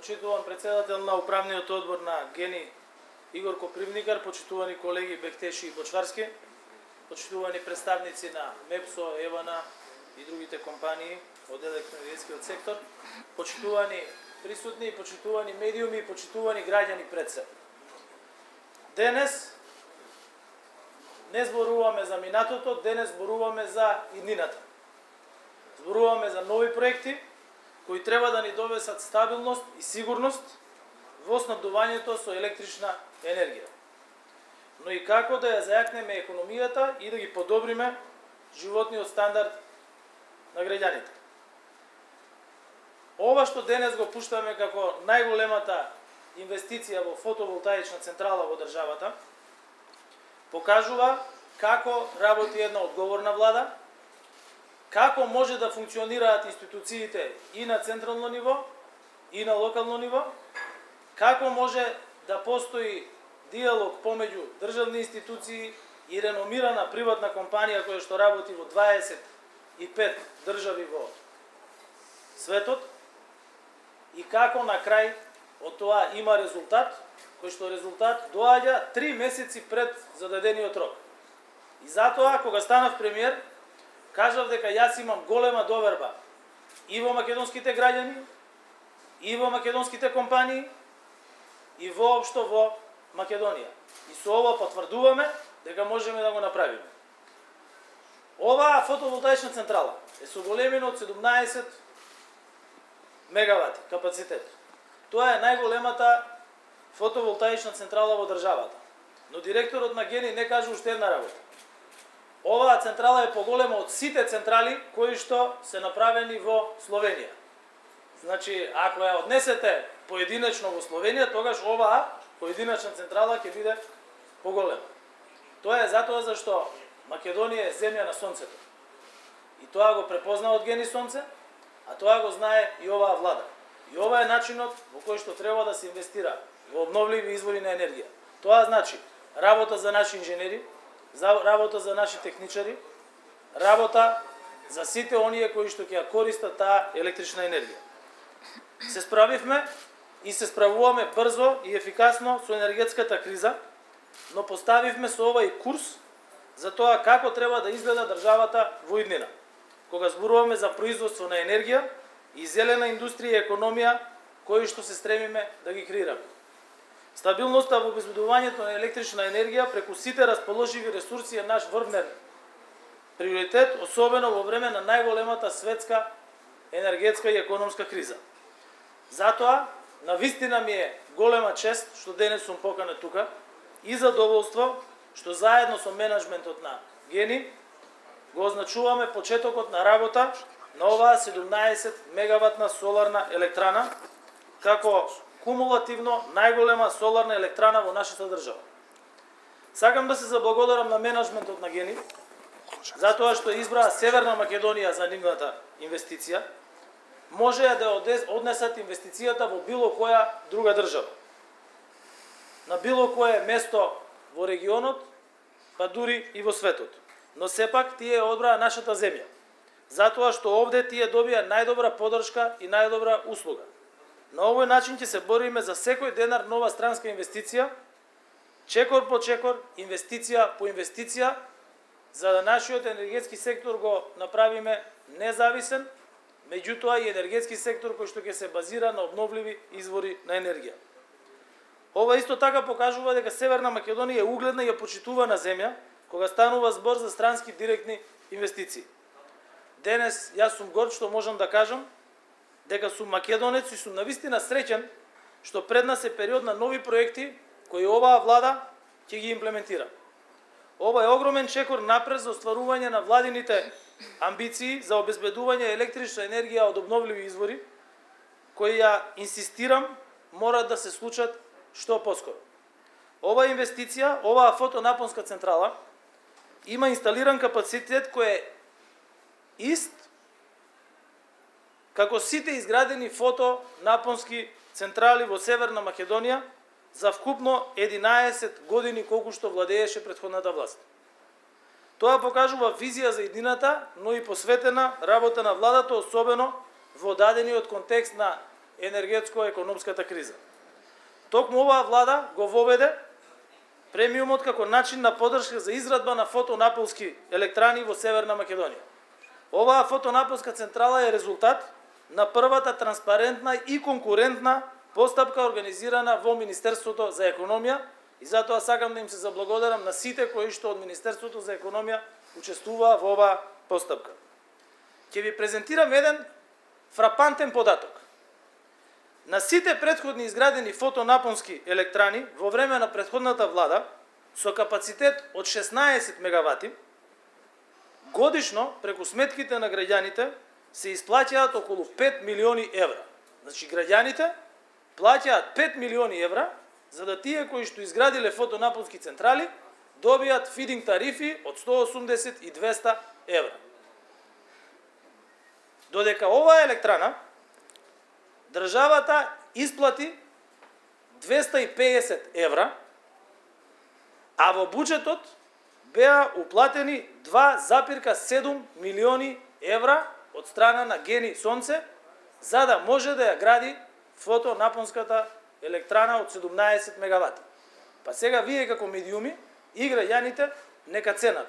почитуван председател на управниот одбор на ГЕНИ Игор Копривникар, почитувани колеги Бехтеши и Бочварски, почитувани представници на МЕПСО, ЕВАНА и другите компании од електроенергетскиот сектор, почитувани присутни, почитувани медиуми и почитувани граѓани пред се. Денес не зборуваме за минатото, денес зборуваме за иднината. Зборуваме за нови проекти кои треба да ни довесат стабилност и сигурност во снабдувањето со електрична енергија. Но и како да ја зајакнеме економијата и да ги подобриме животниот стандард на граѓаните. Ова што денес го пуштаме како најголемата инвестиција во фотоволтаична централа во државата, покажува како работи една одговорна влада, како може да функционираат институциите и на централно ниво, и на локално ниво, како може да постои диалог помеѓу државни институции и реномирана приватна компанија која што работи во 25 држави во светот, и како на крај од тоа има резултат, кој што резултат доаѓа 3 месеци пред зададениот рок. И затоа, кога станав премиер, кажав дека јас имам голема доверба и во македонските граѓани, и во македонските компании, и воопшто во Македонија. И со ова потврдуваме дека можеме да го направиме. Оваа фотоволтаична централа е со големина од 17 мегавати капацитет. Тоа е најголемата фотоволтаична централа во државата. Но директорот на ГЕНИ не кажа уште една работа. Оваа централа е поголема од сите централи кои што се направени во Словенија. Значи, ако ја однесете поединечно во Словенија, тогаш оваа поединечна централа ќе биде поголема. Тоа е затоа зашто Македонија е земја на сонцето. И тоа го препозна од ГЕНИ Сонце, а тоа го знае и оваа влада. И ова е начинот во кој што треба да се инвестира во обновливи извори на енергија. Тоа значи работа за наши инженери, работа за наши техничари, работа за сите оние кои што ќе ја користат таа електрична енергија. Се справивме и се справуваме брзо и ефикасно со енергетската криза, но поставивме со овај курс за тоа како треба да изгледа државата во иднина, кога зборуваме за производство на енергија и зелена индустрија и економија кои што се стремиме да ги креираме. Стабилноста во обезбедувањето на електрична енергија преку сите расположиви ресурси е наш врвен приоритет, особено во време на најголемата светска енергетска и економска криза. Затоа, навистина ми е голема чест што денес сум поканет тука и задоволство што заедно со менеджментот на ГЕНИ го означуваме почетокот на работа на оваа 17 мегаватна соларна електрана како кумулативно најголема соларна електрана во нашата држава. Сакам да се заблагодарам на менеджментот на ГЕНИ затоа што избраа Северна Македонија за нивната инвестиција. Може да однесат инвестицијата во било која друга држава, на било кое место во регионот, па дури и во светот. Но сепак тие одбраа нашата земја, затоа што овде тие добија најдобра поддршка и најдобра услуга. На овој начин ќе се бориме за секој денар нова странска инвестиција, чекор по чекор, инвестиција по инвестиција, за да нашиот енергетски сектор го направиме независен, меѓутоа и енергетски сектор кој што ќе се базира на обновливи извори на енергија. Ова исто така покажува дека Северна Македонија е угледна и почитувана земја кога станува збор за странски директни инвестиции. Денес јас сум горд што можам да кажам дека сум македонец и сум навистина среќен што пред нас е период на нови проекти кои оваа влада ќе ги имплементира. Ова е огромен чекор напред за остварување на владините амбиции за обезбедување електрична енергија од обновливи извори, кои ја инсистирам мора да се случат што поскоро. Ова инвестиција, оваа фотонапонска централа има инсталиран капацитет кој е ист како сите изградени фотонапонски централи во Северна Македонија за вкупно 11 години колку што владееше претходната власт. Тоа покажува визија за иднината, но и посветена работа на владата, особено во дадениот контекст на енергетско-економската криза. Токму оваа влада го воведе премиумот како начин на поддршка за изградба на фотонаполски електрани во Северна Македонија. Оваа фотонаполска централа е резултат на првата транспарентна и конкурентна постапка организирана во Министерството за економија и затоа сакам да им се заблагодарам на сите кои што од Министерството за економија учествуваа во оваа постапка. Ќе ви презентирам еден фрапантен податок. На сите претходни изградени фотонапонски електрани во време на претходната влада со капацитет од 16 мегавати, годишно преку сметките на граѓаните се исплаќаат околу 5 милиони евра. Значи граѓаните плаќаат 5 милиони евра за да тие кои што изградиле фотонапонски централи добијат фидинг тарифи од 180 и 200 евра. Додека оваа електрана државата исплати 250 евра, а во буџетот беа уплатени 2,7 милиони евра од страна на Гени Сонце за да може да ја гради фотонапонската електрана од 17 мегавати. Па сега вие како медиуми и граѓаните нека ценат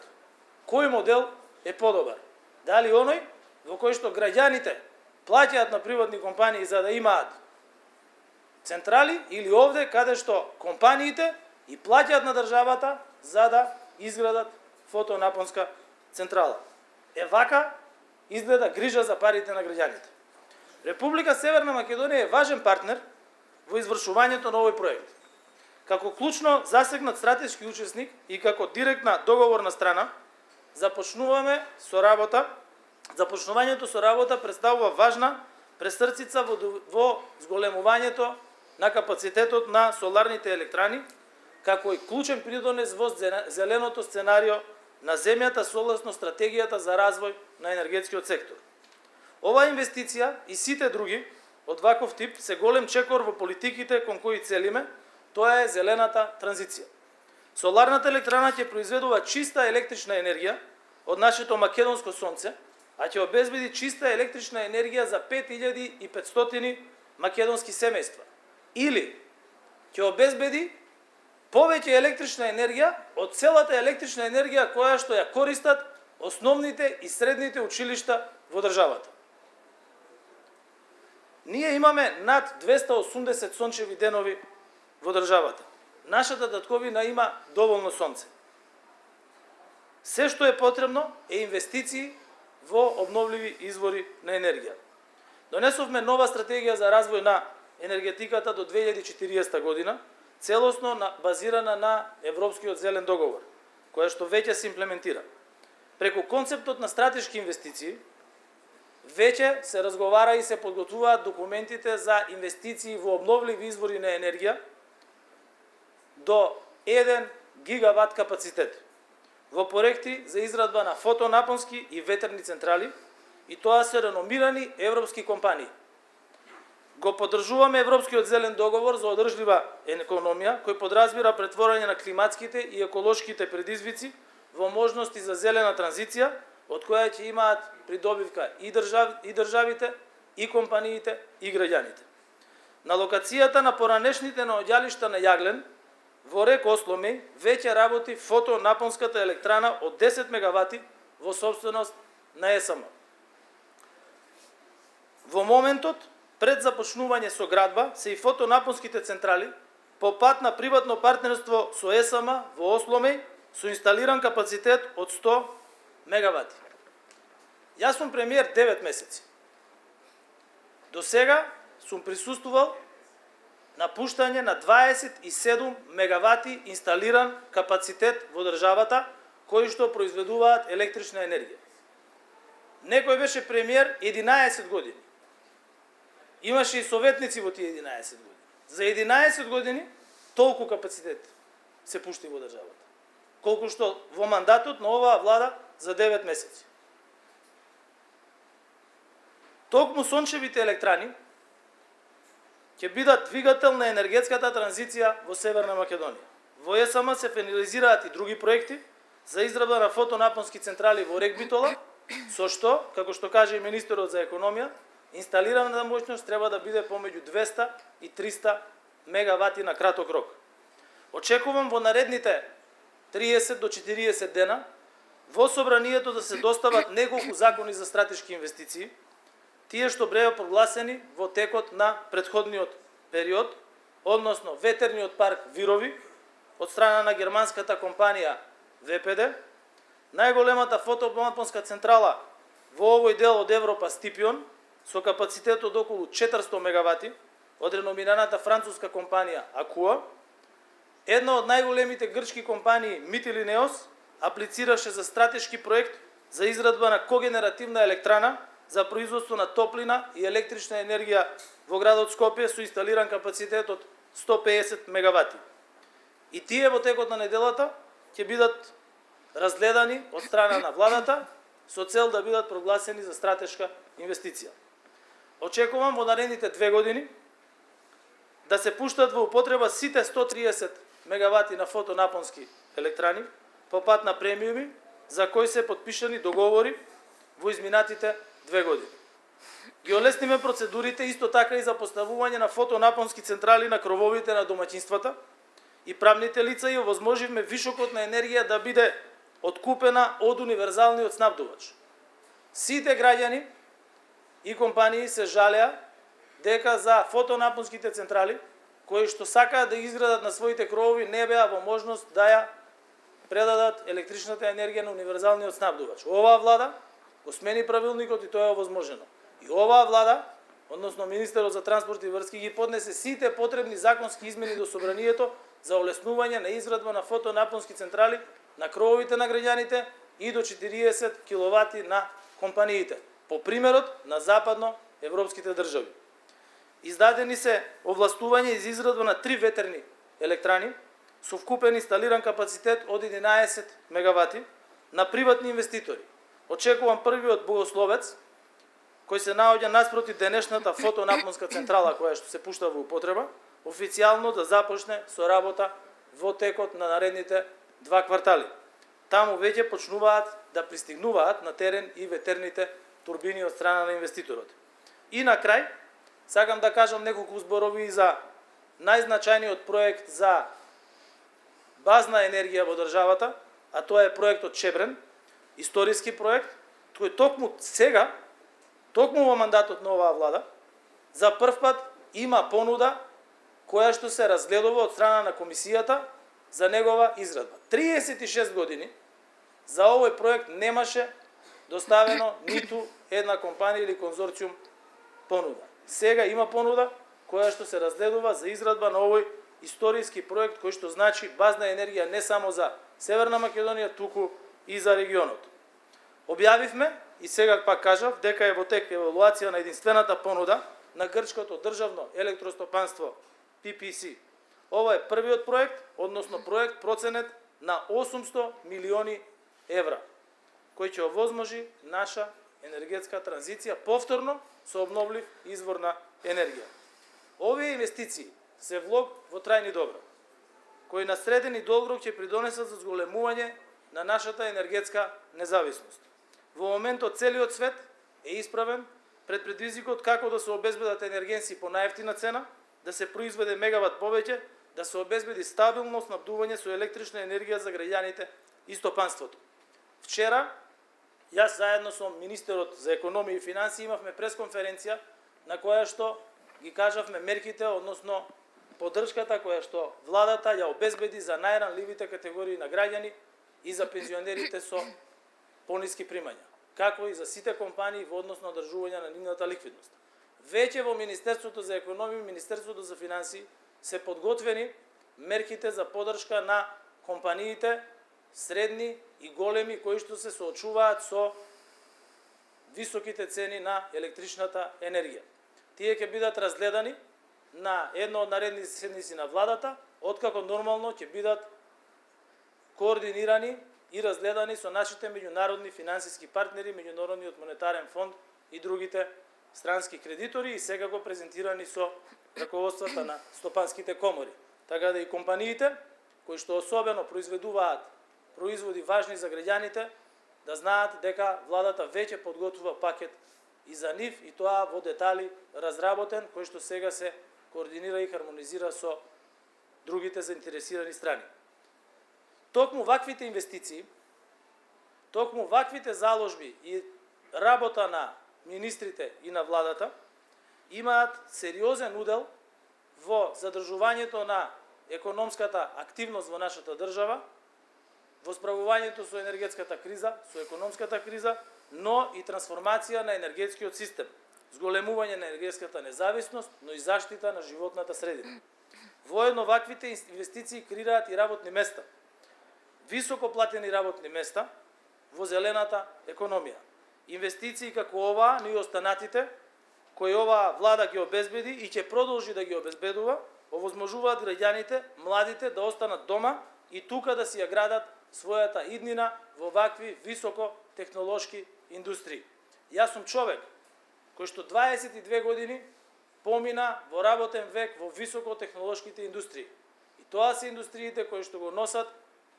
кој модел е подобар. Дали оној во кој што граѓаните плаќаат на приватни компании за да имаат централи или овде каде што компаниите и плаќаат на државата за да изградат фотонапонска централа. Вака изгледа грижа за парите на граѓаните. Република Северна Македонија е важен партнер во извршувањето на овој проект. Како клучно засегнат стратешки учесник и како директна договорна страна, започнувањето со работа представува важна пресрцица во зголемувањето на капацитетот на соларните електрани, како и клучен придонес во зеленото сценарио на земјата согласно стратегијата за развој на енергетскиот сектор. Оваа инвестиција и сите други од ваков тип се голем чекор во политиките кон кои целиме, тоа е зелената транзиција. Соларната електрана ќе произведува чиста електрична енергија од нашето македонско сонце, а ќе обезбеди чиста електрична енергија за 5500 македонски семејства. Или ќе обезбеди повеќе електрична енергија од целата електрична енергија која што ја користат основните и средните училишта во државата. Ние имаме над 280 сончеви денови во државата. Нашата татковина има доволно сонце. Се што е потребно е инвестиции во обновливи извори на енергија. Донесовме нова стратегија за развој на енергетиката до 2040 година, целосно базирана на Европскиот зелен договор, која што веќе се имплементира. Преку концептот на стратешки инвестиции, веќе се разговара и се подготвуваат документите за инвестиции во обновливи извори на енергија до 1 гигават капацитет во проекти за изградба на фотонапонски и ветерни централи, и тоа се реномирани европски компании. Го поддржуваме Европскиот зелен договор за одржлива економија, кој подразбира претворање на климатските и еколошките предизвици во можности за зелена транзиција, од која ќе имаат придобивка и државите, и компаниите, и граѓаните. На локацијата на поранешните наоѓалишта на јаглен, во рек Осломеј, веќе работи фотонапонската електрана од 10 мегавати во собственост на ЕСМ. Во моментот, пред започнување со градба, се и фотонапонските централи по пат на приватно партнерство со ЕСМ во Осломеј со инсталиран капацитет од 100 мегавати. Јас сум премиер 9 месеци. До сега сум присуствувал на пуштање на 27 мегавати инсталиран капацитет во државата, кои што произведуваат електрична енергија. Некој беше премиер 11 години. Имаше и советници во тие 11 години. За 11 години толку капацитет се пушти во државата. Колку што во мандатот на оваа влада за 9 месеци. Токму сончевите електрани ќе бидат двигател на енергетската транзиција во Северна Македонија. Во ЕСМ се финализираат и други проекти за изградба на фотонапонски централи во рек Битола, со што, како што каже и министерот за економија, инсталираната моќност треба да биде помеѓу 200 и 300 мегавати на краток рок. Очекувам во наредните 30 до 40 дена во собранието да се достават неколку закони за стратешки инвестиции, тие што беа прогласени во текот на претходниот период, односно ветерниот парк Вирови од страна на германската компанија ВПД, најголемата фотонапонска централа во овој дел од Европа Стипион со капацитет од околу 400 мегавати од реномираната француска компанија Акуа. Една од најголемите грчки компании Митилинеос аплицираше за стратешки проект за изградба на когенеративна електрана за производство на топлина и електрична енергија во градот Скопје со инсталиран капацитет од 150 мегавати. И тие во текот на неделата ќе бидат разгледани од страна на владата со цел да бидат прогласени за стратешка инвестиција. Очекувам во наредните 2 години да се пуштат во употреба сите 130 мегавати на фотонапонски електрани по пат на премиуми за кои се потпишани договори во изминатите 2 години. Ги олесниме процедурите исто така и за поставување на фотонапонски централи на крововите на домаќинствата и правните лица и овозможивме вишокот на енергија да биде откупена од универзалниот снабдувач. Сите граѓани и компании се жалеа дека за фотонапонските централи, кои што сакаат да изградат на своите кровови, не беа во можност да ја предадат електричната енергија на универзалниот снабдувач. Оваа влада го смени правилникот и тоа е овозможено. И оваа влада, односно министерот за транспорт и врски, ги поднесе сите потребни законски измени до собранието за олеснување на изградба на фотонапонски централи на крововите на граѓаните и до 40 киловати на компаниите, по примерот на западно европските држави. Издадени се овластувања за изградба на 3 ветерни електрани со вкупен инсталиран капацитет од 11 мегавати на приватни инвеститори. Очекувам првиот Богословец, кој се наоѓа наспроти денешната фотонапонска централа која што се пушта во употреба, официјално да започне со работа во текот на наредните 2 квартали. Таму веќе почнуваат да пристигнуваат на терен и ветерните турбини од страна на инвеститорот. И на крај, сакам да кажам неколку зборови за најзначајниот проект за базна енергија во државата, а тоа е проектот Чебрен, историски проект, кој токму сега, токму во мандатот на оваа влада, за прв пат има понуда која што се разгледува од страна на комисијата за негова изградба. 36 години за овој проект немаше доставено ниту една компанија или конзорциум понуда. Сега има понуда која што се разгледува за изградба на овој историски проект кој што значи базна енергија не само за Северна Македонија, туку и за регионот. Објавивме и сега пак кажав дека е во тек евалуација на единствената понуда на грчкото државно електростопанство PPC. Ова е првиот проект, односно проект проценет на 800 милиони евра, кој ќе овозможи наша енергетска транзиција повторно со обновлив извор на енергија. Овие инвестиции се влог во трајни добра, кои на среден и долг рок ќе придонесат за зголемување на нашата енергетска независност. Во моментот целиот свет е исправен пред предизвикот како да се обезбедат енергенси по најевтина цена, да се произведе мегават повеќе, да се обезбеди стабилно снабдување со електрична енергија за граѓаните и стопанството. Вчера, јас заедно со министерот за економија и финансии имавме пресконференција на која што ги кажавме мерките, односно поддршката која што владата ја обезбеди за најранливите категории на граѓани и за пензионерите со пониски примања, како и за сите компании во однос на одржување на нивната ликвидност. Веќе во Министерството за економија и Министерството за финансии се подготвени мерките за поддршка на компаниите средни и големи кои што се соочуваат со високите цени на електричната енергија. Тие ќе бидат разгледани на едно од наредни седници на владата, откако нормално ќе бидат координирани и разгледани со нашите меѓународни финансиски партнери, Меѓународниот монетарен фонд и другите странски кредитори и сега го презентирани со раководствата на стопанските комори. Така да и компаниите кои што особено произведуваат производи важни за граѓаните да знаат дека владата веќе подготвува пакет и за нив, и тоа во детали разработен, кој што сега се координира и хармонизира со другите заинтересирани страни. Токму ваквите инвестиции, токму ваквите заложби и работа на министрите и на владата имаат сериозен удел во задржувањето на економската активност во нашата држава, во справувањето со енергетската криза, со економската криза, но и трансформација на енергетскиот систем, зголемување на енергетската независност, но и заштита на животната средина. Воедно ваквите инвестиции креираат и работни места, високо платени работни места во зелената економија. Инвестиции како оваа, но и останатите, кои оваа влада ги обезбеди и ќе продолжи да ги обезбедува, овозможуваат граѓаните, младите да останат дома и тука да си ја градат својата иднина во вакви високо технолошки индустрии. Јас сум човек кој што 22 години помина во работен век во високо технолошките индустрии. И тоа се индустриите кои што го носат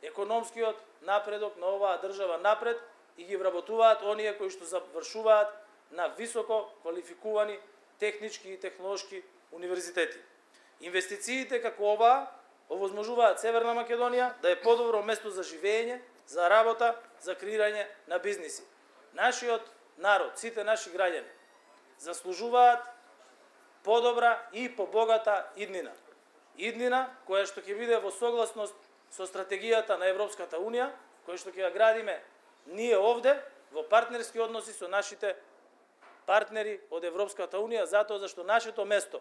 економскиот напредок на оваа држава напред и ги вработуваат оние кои што завршуваат на високо квалификувани технички и технолошки универзитети. Инвестициите како оваа овозможуваат Северна Македонија да е подобро место за живење, за работа, за креирање на бизниси. Нашиот народ, сите наши граѓани заслужуваат подобра и побогата иднина. Иднина која што ќе биде во согласност со стратегијата на Европската Унија, која што ќе ја градиме ние овде во партнерски односи со нашите партнери од Европската Унија, затоа зашто нашето место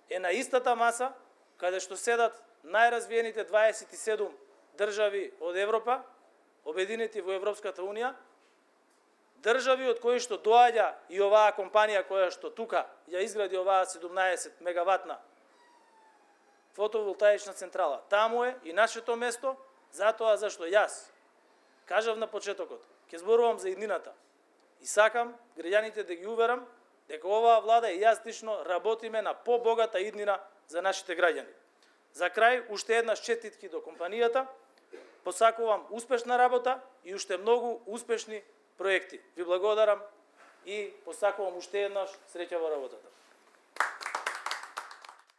е на истата маса каде што седат најразвиените 27 држави од Европа, обединети во Европската Унија, држави од кои што доаѓа и оваа компанија која што тука ја изгради оваа 17 мегаватна фотоволтаична централа. Таму е и нашето место, затоа зашто јас кажав на почетокот, ќе зборувам за иднината. И сакам граѓаните да ги уверам дека оваа влада и јас лично работиме на побогата иднина за нашите граѓани. За крај, уште еднаш честитки до компанијата, посакувам успешна работа и уште многу успешни проекти. Ви благодарам и посакувам уште еднаш среќа во работата.